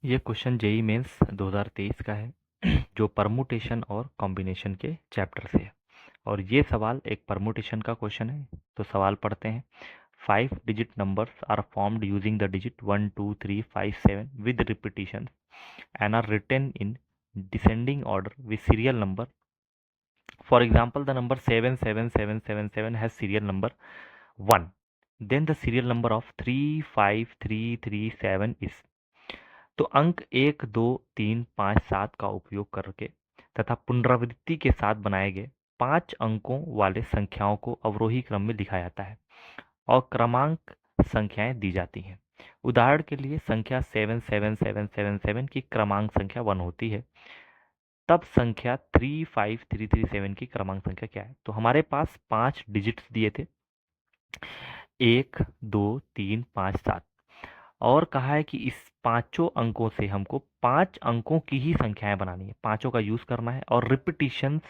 ये question JEE mains 2023 का है जो परमुटेशन और कॉम्बिनेशन के चैप्टर से है। और ये सवाल एक परमुटेशन का क्वेश्चन है। तो सवाल पढ़ते हैं। 5 digit numbers are formed using the digit 1 2 3 5 7 with repetition and are written in descending order with serial number. For example the number 77777 has serial number 1, then the serial number of 35337 is. तो अंक 1 2 3 5 7 का उपयोग करके तथा पुनरावृत्ति के साथ बनाए गए 5 अंकों वाले संख्याओं को अवरोही क्रम में लिखा जाता है और क्रमांक संख्याएं दी जाती हैं। उदाहरण के लिए संख्या 77777 की क्रमांक संख्या 1 होती है, तब संख्या 35337 की क्रमांक संख्या क्या है? तो हमारे पास 5 डिजिट्स दिए थे, 1 2 3 5 7, और कहा है कि इस पांचों अंकों से हमको 5 अंकों की ही संख्याएं बनानी है, पांचों का यूज करना है और रिपीटिशन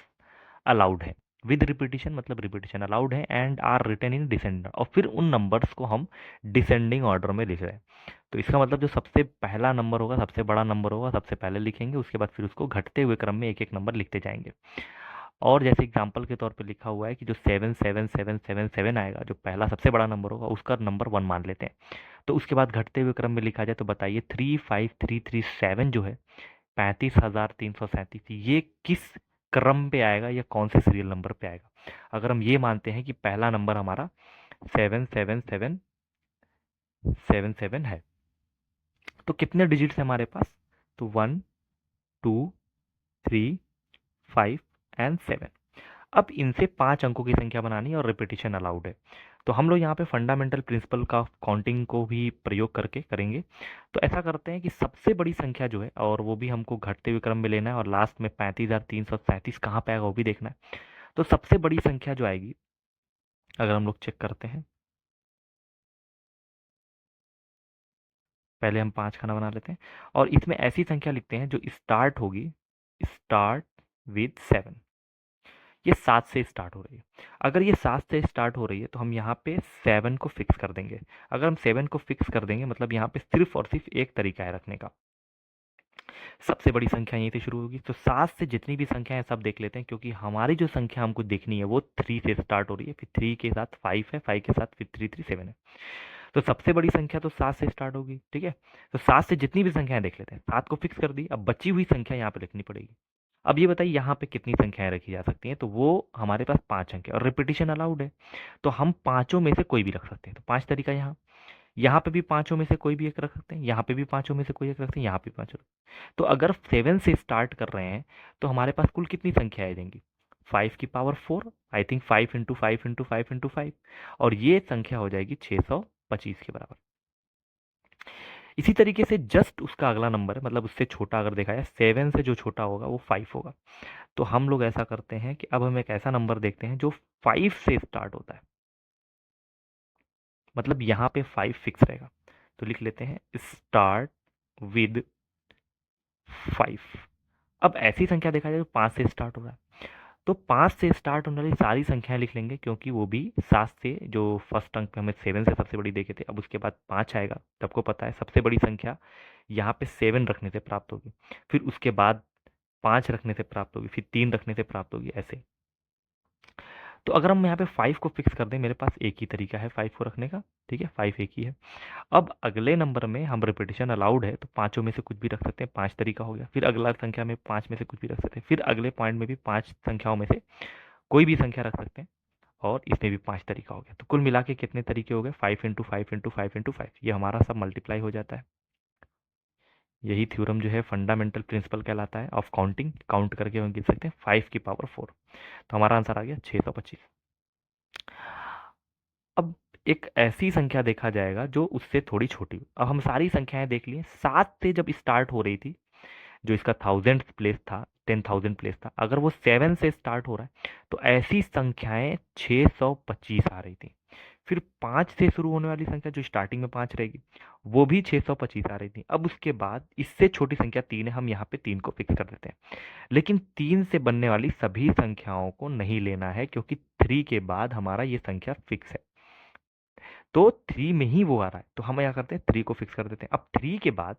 अलाउड है। विद रिपीटिशन मतलब रिपीटिशन अलाउड है and are written in descending, और फिर उन नंबर्स को हम डिसेंडिंग ऑर्डर में लिख रहे हैं। तो इसका मतलब जो सबसे पहला नंबर होगा, सबसे बड़ा नंबर होगा, सबसे पहले लिखेंगे, उसके बाद फिर उसको घटते हुए क्रम में एक एक नंबर लिखते जाएंगे। और जैसे एग्जाम्पल के तौर पे लिखा हुआ है कि जो 77777 आएगा, जो पहला सबसे बड़ा नंबर होगा, उसका नंबर 1 मान लेते हैं। तो उसके बाद घटते हुए क्रम में लिखा जाए तो बताइए 35337 जो है 35,337, ये किस क्रम पे आएगा या कौन से सीरियल नंबर पे आएगा? अगर हम ये मानते हैं कि पहला नंबर हमारा 77777 है, तो कितने डिजिट्स है हमारे पास? तो 1 2 3 5 एंड 7। अब इनसे 5 अंकों की संख्या बनानी है और रिपीटिशन अलाउड है। तो हम लोग यहाँ पे फंडामेंटल प्रिंसिपल का काउंटिंग को भी प्रयोग करके करेंगे। तो ऐसा करते हैं कि सबसे बड़ी संख्या जो है, और वो भी हमको घटते हुए क्रम में लेना है, और लास्ट में 35,337 कहाँ पे आएगा वो भी देखना है। तो सबसे बड़ी संख्या जो आएगी, अगर हम लोग चेक करते हैं, पहले हम 5 खाना बना लेते हैं और इसमें ऐसी संख्या लिखते हैं जो स्टार्ट होगी, स्टार्ट विद 7। ये 7 से स्टार्ट हो रही है। अगर ये 7 से स्टार्ट हो रही है तो हम यहाँ पे 7 को फिक्स कर देंगे। अगर हम 7 को फिक्स कर देंगे मतलब यहाँ पे सिर्फ और सिर्फ एक तरीका है रखने का। सबसे बड़ी संख्या यहीं से शुरू होगी, तो 7 से जितनी भी संख्या है सब देख लेते हैं, क्योंकि हमारी जो संख्या हमको देखनी है वो 3 से स्टार्ट हो रही है, फिर 3 के साथ 5 है, 5 के साथ फिर 3 3 7 है। तो सबसे बड़ी संख्या तो 7 से स्टार्ट होगी, ठीक है। तो 7 से जितनी भी संख्याएं देख लेते हैं, 7 को फिक्स कर दी, अब बची हुई संख्या यहाँ पे लिखनी पड़ेगी। अब ये बताइए यहाँ पे कितनी संख्याएं रखी जा सकती हैं? तो वो हमारे पास 5 अंक है और रिपीटिशन अलाउड है, तो हम पांचों में से कोई भी रख सकते हैं। तो 5 तरीका यहाँ पे भी पांचों में से कोई भी एक रख सकते हैं, यहाँ पे भी पांचों में से कोई एक रखते हैं, यहाँ पे पांचों। तो अगर 7 से स्टार्ट कर रहे हैं तो हमारे पास कुल कितनी संख्या आ जाएंगी? 5 की power 4, I think 5 into 5 into 5 into 5, और ये संख्या हो जाएगी 625 के बराबर। इसी तरीके से जस्ट उसका अगला नंबर है, मतलब उससे छोटा अगर देखा जाए, 7 से जो छोटा होगा वो 5 होगा। तो हम लोग ऐसा करते हैं कि अब हम एक ऐसा नंबर देखते हैं जो 5 से स्टार्ट होता है, मतलब यहाँ पे 5 फिक्स रहेगा। तो लिख लेते हैं स्टार्ट विद 5। अब ऐसी संख्या देखा जाए जो 5 से स्टार्ट हो रहा है, तो 5 से स्टार्ट होने वाली सारी संख्याएं लिख लेंगे, क्योंकि वो भी 7 से, जो फर्स्ट अंक पे हमें 7 से सबसे बड़ी देखे थे, अब उसके बाद 5 आएगा। सबको पता है सबसे बड़ी संख्या यहाँ पे 7 रखने से प्राप्त होगी, फिर उसके बाद 5 रखने से प्राप्त होगी, फिर 3 रखने से प्राप्त होगी, ऐसे। तो अगर हम यहाँ पे 5 को फिक्स कर दें, मेरे पास एक ही तरीका है 5 को रखने का, ठीक है, 5 एक ही है। अब अगले नंबर में हम रिपीटिशन अलाउड है, तो पांचों में से कुछ भी रख सकते हैं, 5 तरीका हो गया। फिर अगला संख्या में 5 में से कुछ भी रख सकते हैं, फिर अगले पॉइंट में भी 5 संख्याओं में से कोई भी संख्या रख सकते हैं, और इसमें भी 5 तरीका हो गया। तो कुल मिला के कितने तरीके हो गए? 5 इंटू 5 इंटू 5 इंटू 5, ये हमारा सब मल्टीप्लाई हो जाता है। यही थ्योरम जो है फंडामेंटल प्रिंसिपल कहलाता है ऑफ काउंटिंग। काउंट करके हम गिन सकते हैं 5 की पावर 4। तो हमारा आंसर आ गया 625। अब एक ऐसी संख्या देखा जाएगा जो उससे थोड़ी छोटी हो। अब हम सारी संख्याएं देख लिए, 7 से जब स्टार्ट हो रही थी, जो इसका 1000 प्लेस था, 10,000 प्लेस था, अगर वो 7 से स्टार्ट हो रहा है तो ऐसी संख्याएं 625 आ रही थी। फिर 5 से शुरू होने वाली संख्या जो स्टार्टिंग में 5 रहेगी, वो भी 625 आ रही थी। अब उसके बाद इससे छोटी संख्या 3 है, हम यहाँ पे 3 को फिक्स कर देते हैं। लेकिन 3 से बनने वाली सभी संख्याओं को नहीं लेना है, क्योंकि 3 के बाद हमारा ये संख्या फिक्स है, तो 3 में ही वो आ रहा है, तो हम क्या करते हैं 3 को फिक्स कर देते हैं। अब 3 के बाद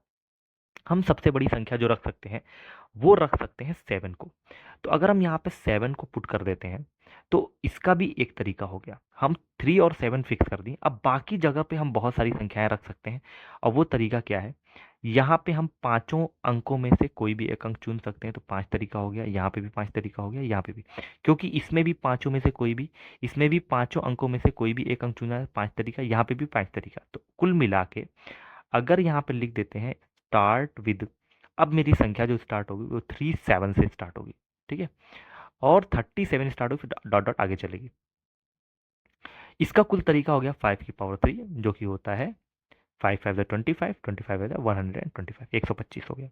हम सबसे बड़ी संख्या जो रख सकते हैं वो रख सकते हैं 7 को। तो अगर हम यहाँ पे 7 को पुट कर देते हैं तो इसका भी एक तरीका हो गया। हम 3 और 7 फिक्स कर दिए। अब बाकी जगह पे हम बहुत सारी संख्याएं रख सकते हैं। और वो तरीका क्या है, यहाँ पे हम पांचों अंकों में से कोई भी एक अंक चुन सकते हैं। तो 5 तरीका हो गया, यहाँ पे भी 5 तरीका हो गया, यहाँ पे भी, क्योंकि इसमें भी पांचों में से कोई भी, इसमें भी पांचों अंकों में से कोई भी एक अंक चुना है, 5 तरीका, यहाँ पे भी 5 तरीका। तो कुल मिला के अगर यहाँ पे लिख देते हैं स्टार्ट विद, अब मेरी संख्या जो स्टार्ट होगी वो 37 से स्टार्ट होगी, ठीक है, और 37 स्टार्ट होगी, फिर डॉट डॉट आगे चलेगी। इसका कुल तरीका हो गया 5 की पावर 3, जो कि होता है 5 5 25, 25 125 हो गया।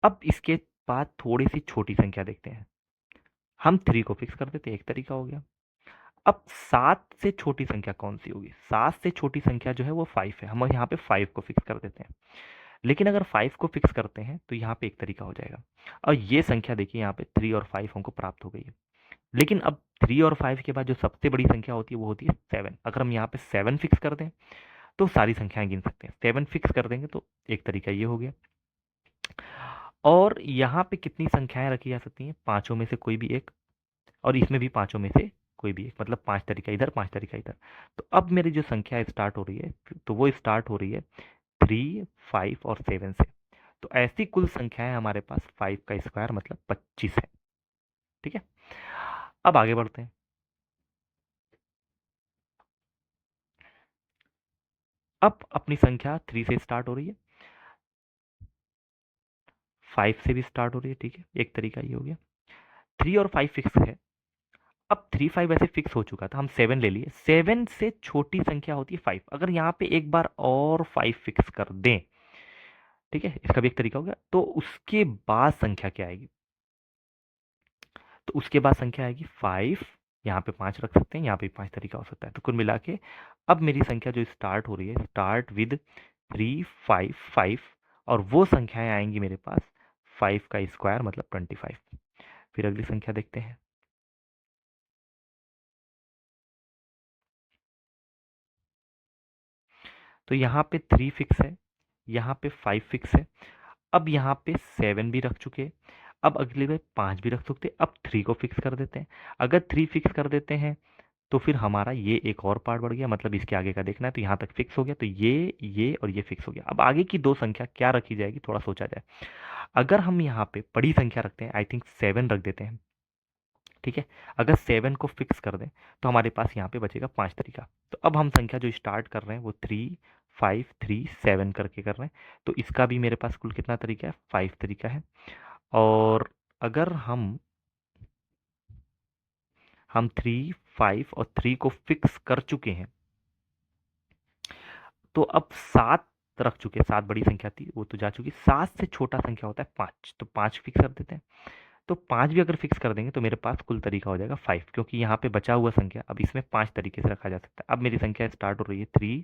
अब इसके बाद थोड़ी सी छोटी संख्या देखते हैं। हम 3 को फिक्स कर देते हैं, एक तरीका हो गया। अब 7 से छोटी संख्या कौन सी होगी? 7 से छोटी संख्या जो है वो 5 है। हम यहाँ पे 5 को फिक्स कर देते हैं। लेकिन अगर 5 को फिक्स करते हैं तो यहाँ पे एक तरीका हो जाएगा। और ये संख्या देखिए, यहाँ पे 3 और 5 हमको प्राप्त हो गई है। लेकिन अब 3 और 5 के बाद जो सबसे बड़ी संख्या होती है वो होती है 7। अगर हम यहाँ पे 7 फिक्स कर दें तो सारी संख्याएं गिन सकते हैं। 7 फिक्स कर देंगे तो एक तरीका ये हो गया। और यहाँ पे कितनी संख्याएं रखी जा सकती हैं? पांचों में से कोई भी एक, और इसमें भी पांचों में से कोई भी एक, मतलब 5 तरीका इधर, 5 तरीका इधर। तो अब मेरी जो संख्या स्टार्ट हो रही है तो वो स्टार्ट हो रही है 3, 5 और 7 से। तो ऐसी कुल संख्या है हमारे पास 5 का स्क्वायर मतलब 25 है। ठीक है, अब आगे बढ़ते हैं। अब अपनी संख्या 3 से स्टार्ट हो रही है, 5 से भी स्टार्ट हो रही है, ठीक है, एक तरीका ये हो गया। 3 और 5 फिक्स है। अब 3 5 ऐसे फिक्स हो चुका था, हम 7 ले लिए। 7 से छोटी संख्या होती है 5। अगर यहाँ पे एक बार और 5 फिक्स कर दें, ठीक है, इसका भी एक तरीका हो गया। तो उसके बाद संख्या क्या आएगी? तो उसके बाद संख्या आएगी 5। यहाँ पे 5 रख सकते हैं, यहाँ पे 5 तरीका हो सकता है। तो कुल मिला के अब मेरी संख्या जो स्टार्ट हो रही है, स्टार्ट विद 3 5 5, और वो संख्याएं आएंगी मेरे पास 5 का स्क्वायर मतलब 25। फिर अगली संख्या देखते हैं। तो यहाँ पे 3 फिक्स है, यहाँ पे 5 फिक्स है, अब यहाँ पे 7 भी रख चुके। अब अगली बार 5 भी रख सकते, अब 3 को फिक्स कर देते हैं। अगर 3 फिक्स कर देते हैं तो फिर हमारा ये एक और पार्ट बढ़ गया, मतलब इसके आगे का देखना है। तो यहाँ तक फिक्स हो गया, तो ये और ये फिक्स हो गया। अब आगे की दो संख्या क्या रखी जाएगी, थोड़ा सोचा जाए। अगर हम यहाँ पे बड़ी संख्या रखते हैं, आई थिंक 7 रख देते हैं, ठीक है। अगर 7 को फिक्स कर दें तो हमारे पास यहाँ पे बचेगा 5 तरीका। तो अब हम संख्या जो स्टार्ट कर रहे हैं वो 3 5 3 7 करके कर रहे हैं। तो इसका भी मेरे पास कुल कितना तरीका है? 5 तरीका है। और अगर हम 3 5 और 3 को फिक्स कर चुके हैं तो अब 7 रख चुके हैं। 7 बड़ी संख्या थी, वो तो जा चुकी। 7 से छोटा संख्या होता है 5, तो 5 फिक्स कर देते हैं। तो 5 भी अगर फिक्स कर देंगे तो मेरे पास कुल तरीका हो जाएगा 5, क्योंकि यहाँ पे बचा हुआ संख्या अब इसमें 5 तरीके से रखा जा सकता है। अब मेरी संख्या स्टार्ट हो रही है 3,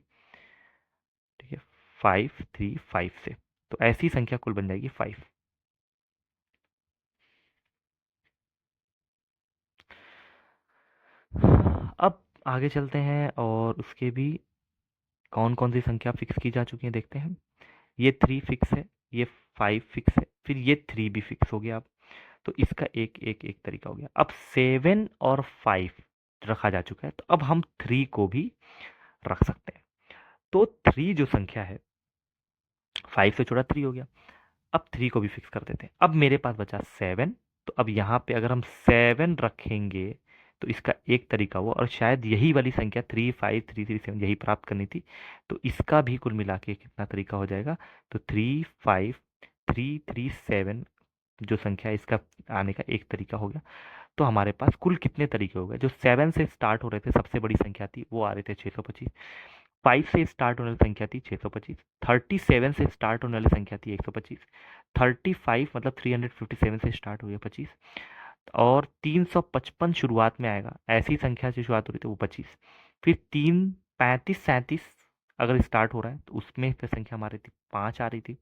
ठीक है, 5 3 5 से। तो ऐसी संख्या कुल बन जाएगी 5। अब आगे चलते हैं और उसके भी कौन कौन सी संख्या फिक्स की जा चुकी है देखते हैं। ये 3 फिक्स है, ये 5 फिक्स है, फिर ये 3 भी फिक्स हो गया। अब तो इसका एक एक एक तरीका हो गया। अब 7 और 5 रखा जा चुका है, तो अब हम 3 को भी रख सकते हैं। तो 3 जो संख्या है, 5 से छोटा 3 हो गया। अब 3 को भी फिक्स कर देते हैं। अब मेरे पास बचा 7। तो अब यहाँ पे अगर हम 7 रखेंगे तो इसका एक तरीका हुआ, और शायद यही वाली संख्या 3 5 3 3 7 यही प्राप्त करनी थी। तो इसका भी कुल मिला के कितना तरीका हो जाएगा? तो 3 5 3 3 7 जो संख्या है, इसका आने का एक तरीका हो गया। तो हमारे पास कुल कितने तरीके हो गए? जो 7 से स्टार्ट हो रहे थे, सबसे बड़ी संख्या थी, वो आ रहे थे 625। 5 से स्टार्ट होने वाली संख्या थी 625। 37 से स्टार्ट होने वाली संख्या थी 125। 35 मतलब 357 से स्टार्ट हुई है 25। और 355 शुरुआत में आएगा, ऐसी संख्या से शुरुआत हो रही थी वो 25। फिर 3 35 37 अगर स्टार्ट हो रहा है तो उसमें फिर संख्या हमारी थी 5 आ रही थी।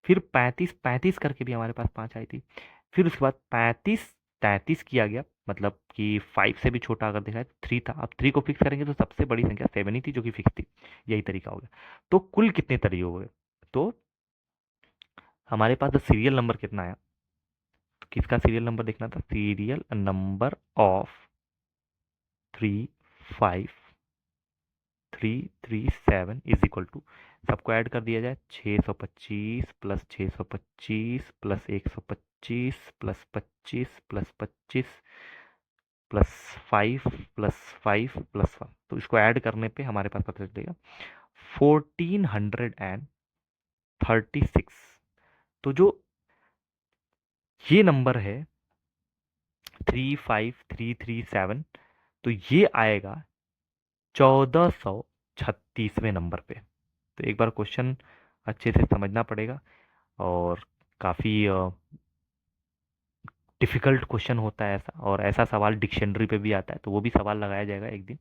फिर 35 35 करके भी हमारे पास 5 आई थी। फिर उसके बाद 35 33 किया गया, मतलब कि 5 से भी छोटा अगर देखा है तो 3 था। अब 3 को फिक्स करेंगे तो सबसे बड़ी संख्या 7 ही थी जो कि फिक्स थी। यही तरीका हो गया। तो कुल कितने तरीके हो गए? तो हमारे पास सीरियल नंबर कितना आया, तो किसका सीरियल नंबर देखना था, serial number of 35337 is equal to, सबको ऐड कर दिया जाए, 625 plus 625 plus 125 plus 25 plus 25 plus 5 plus 5 plus 1, तो इसको ऐड करने पे हमारे पास पता चलेगा 1436। तो जो ये नंबर है 35337, तो ये आएगा 1436वें नंबर पे। तो एक बार क्वेश्चन अच्छे से समझना पड़ेगा, और काफ़ी डिफ़िकल्ट क्वेश्चन होता है ऐसा, और ऐसा सवाल डिक्शनरी पे भी आता है, तो वो भी सवाल लगाया जाएगा एक दिन।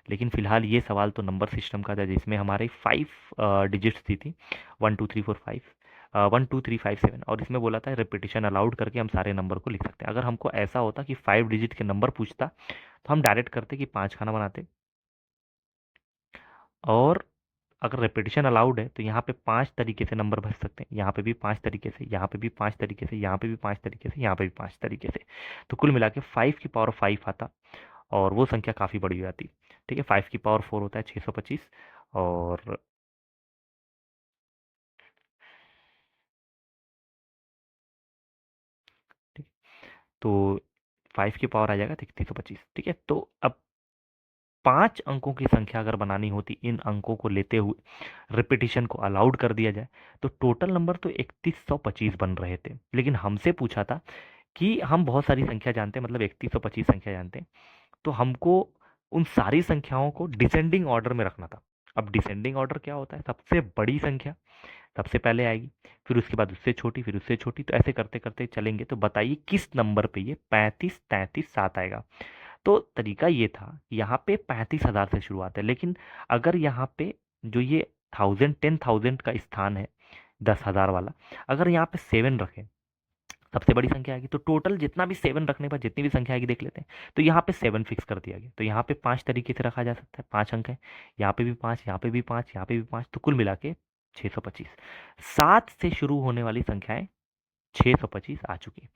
लेकिन फ़िलहाल ये सवाल तो नंबर सिस्टम का था, जिसमें हमारे 5 डिजिट्स दी थी, 1 2 3 4 5, 1 2 3 5 7, और इसमें बोला था रिपीटिशन अलाउड करके हम सारे नंबर को लिख सकते हैं। अगर हमको ऐसा होता कि 5 डिजिट के नंबर पूछता, तो हम डायरेक्ट करते कि 5 खाना बनाते, और अगर रिपीटिशन अलाउड है तो यहाँ पे 5 तरीके से नंबर भर सकते हैं, यहाँ पे भी 5 तरीके से, यहाँ पे भी 5 तरीके से, यहाँ पे भी 5 तरीके से, यहाँ पे भी 5 तरीके से। तो कुल मिला के 5 की पावर 5 आता, और वो संख्या काफ़ी बड़ी हो जाती। ठीक है, 5 की पावर 4 होता है 625, और ठीक, तो 5 की पावर आ जाएगा 325। ठीक है, तो अब 5 अंकों की संख्या अगर बनानी होती, इन अंकों को लेते हुए रिपीटिशन को अलाउड कर दिया जाए, तो टोटल नंबर तो 3125 बन रहे थे। लेकिन हमसे पूछा था कि हम बहुत सारी संख्या जानते हैं, मतलब 3125 संख्या जानते हैं, तो हमको उन सारी संख्याओं को डिसेंडिंग ऑर्डर में रखना था। अब डिसेंडिंग ऑर्डर क्या होता है, सबसे बड़ी संख्या सबसे पहले आएगी, फिर उसके बाद उससे छोटी, फिर उससे छोटी, तो ऐसे करते करते चलेंगे। तो बताइए किस नंबर पे ये 35 33 7 आएगा। तो तरीका ये था, यहाँ पे 35,000 से शुरुआत है, लेकिन अगर यहाँ पे जो ये 1000 का स्थान है 10,000 वाला, अगर यहाँ पे 7 रखें, सबसे बड़ी संख्या आएगी, तो टोटल जितना भी 7 रखने पर जितनी भी संख्या आएगी देख लेते हैं। तो यहाँ पे 7 फिक्स कर दिया गया, तो यहाँ पे 5 तरीके से रखा जा सकता है, 5 अंक है, यहाँ पे भी 5, यहाँ पे भी 5, यहाँ पे भी 5, तो कुल मिला के 625। 7 से शुरू होने वाली संख्याएं 625 आ चुकी।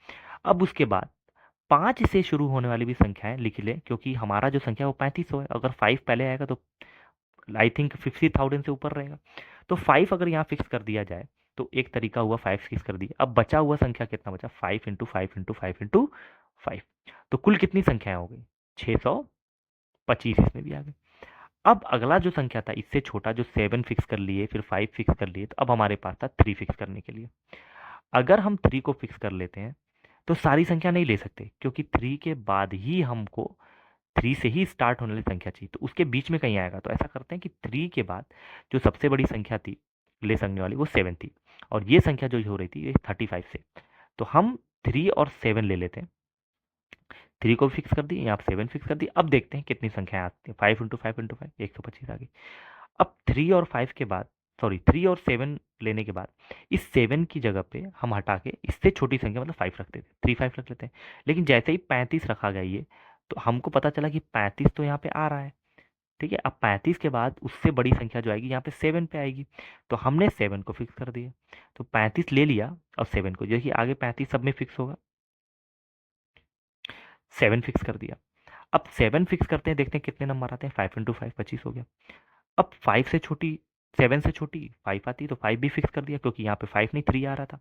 अब उसके बाद 5 से शुरू होने वाली भी संख्याएं लिख ले, क्योंकि हमारा जो संख्या है वो 3500 है, अगर 5 पहले आएगा तो आई थिंक 50,000 से ऊपर रहेगा। तो 5 अगर यहाँ फिक्स कर दिया जाए, तो एक तरीका हुआ 5 फिक्स कर दिया। अब बचा हुआ संख्या कितना बचा, 5 इंटू 5 इंटू 5 इंटू 5, तो कुल कितनी संख्याएं हो गई, 625 इसमें भी आ गई। अब अगला जो संख्या था इससे छोटा, जो 7 फिक्स कर लिए, फिर 5 फिक्स कर लिए, तो अब हमारे पास था 3 फिक्स करने के लिए। अगर हम 3 को फिक्स कर लेते हैं, तो सारी संख्या नहीं ले सकते, क्योंकि 3 के बाद ही हमको 3 से ही स्टार्ट होने वाली संख्या चाहिए, तो उसके बीच में कहीं आएगा। तो ऐसा करते हैं कि 3 के बाद जो सबसे बड़ी संख्या थी ले सकने वाली, वो 7 थी, और ये संख्या जो हो रही थी ये 35 से। तो हम 3 और 7 ले लेते हैं, 3 को फिक्स कर दिए, यहाँ पे 7 फिक्स कर दिए। अब देखते हैं कितनी संख्याएं आती हैं, 5 इंटू 5 इंटू 5, 125 आ गई। अब 3 और 5 के बाद, सॉरी 3 और 7 लेने के बाद, इस 7 की जगह पे हम हटा के इससे छोटी संख्या मतलब 5 रखते थे, 3 5 रख लेते हैं। लेकिन जैसे ही 35 रखा गया ये, तो हमको पता चला कि 35 तो यहाँ पे आ रहा है। ठीक है, अब 35 के बाद उससे बड़ी संख्या जो आएगी यहाँ पे 7 पे आएगी, तो हमने 7 को फिक्स कर दिया। तो 35 ले लिया, और 7 को, देखिए आगे 35 सब में फिक्स होगा, 7 फिक्स कर दिया। अब 7 फिक्स करते हैं, देखते हैं कितने नंबर आते हैं, 5 इंटू 5 25 हो गया। अब 5 से छोटी, 7 से छोटी 5 आती है, तो 5 भी फिक्स कर दिया, क्योंकि यहाँ पे 5 नहीं 3 आ रहा था,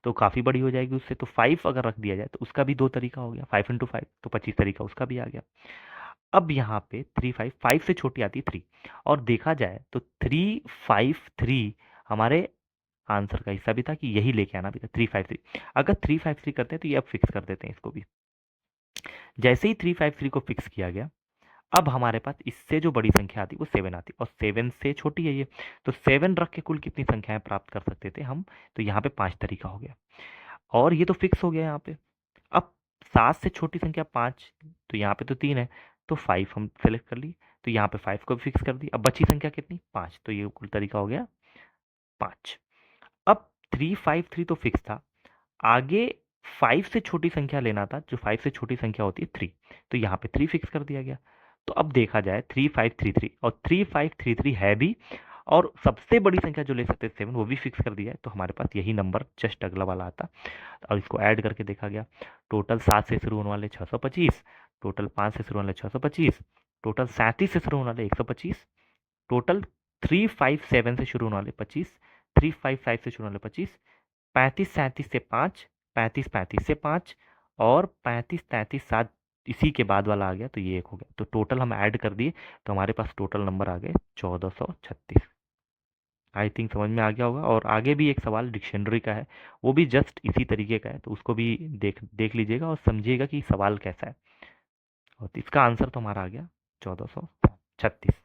तो काफ़ी बड़ी हो जाएगी उससे। तो 5 अगर रख दिया जाए तो उसका भी दो तरीका हो गया, 5 इंटू 5 तो 25 तरीका उसका भी आ गया। अब यहाँ पे 3 5 से छोटी आती है 3, और देखा जाए तो 3 5 3 हमारे आंसर का हिस्सा भी था, कि यही लेके आना भी था 3 5 3। अगर 3 5 3 करते हैं तो ये अब फिक्स कर देते हैं इसको भी। जैसे ही 3 5 3 को फिक्स किया गया, अब हमारे पास इससे जो बड़ी संख्या आती वो 7 आती, और 7 से छोटी है ये, तो 7 रख के कुल कितनी संख्याएं प्राप्त कर सकते थे हम, तो यहाँ पे 5 तरीका हो गया, और ये तो फिक्स हो गया यहाँ पे। अब 7 से छोटी संख्या 5, तो यहाँ पे तो 3 है, तो 5 हम सेलेक्ट कर लिए, तो यहाँ पे 5 को भी फिक्स कर दी। अब बची संख्या कितनी, 5, तो ये कुल तरीका हो गया 5। अब 3 5 3 तो फिक्स था, आगे 5 से छोटी संख्या लेना था, जो 5 से छोटी संख्या होती है 3, तो यहाँ पे 3 फिक्स कर दिया गया। तो अब देखा जाए 3 5 3 3, और 3 5 3 3 है भी, और सबसे बड़ी संख्या जो ले सकते हैं 7, वो भी फिक्स कर दिया है, तो हमारे पास यही नंबर जस्ट अगला वाला आता। और इसको ऐड करके देखा गया, टोटल 7 से शुरू होने वाले 625, टोटल 5 से शुरू होने वाले 625, टोटल 37 से शुरू होने वाले 125, टोटल 357 से शुरू होने वाले 25, 355 से शुरू होने वाले 25, 35 37 से 5, 35 35 से 5, और 35 33 7 इसी के बाद वाला आ गया, तो ये एक हो गया। तो टोटल हम ऐड कर दिए, तो हमारे पास टोटल नंबर आ गए 1436। आई थिंक समझ में आ गया होगा। और आगे भी एक सवाल डिक्शनरी का है, वो भी जस्ट इसी तरीके का है, तो उसको भी देख देख लीजिएगा और समझिएगा कि सवाल कैसा है। और इसका आंसर तो हमारा आ गया 1436।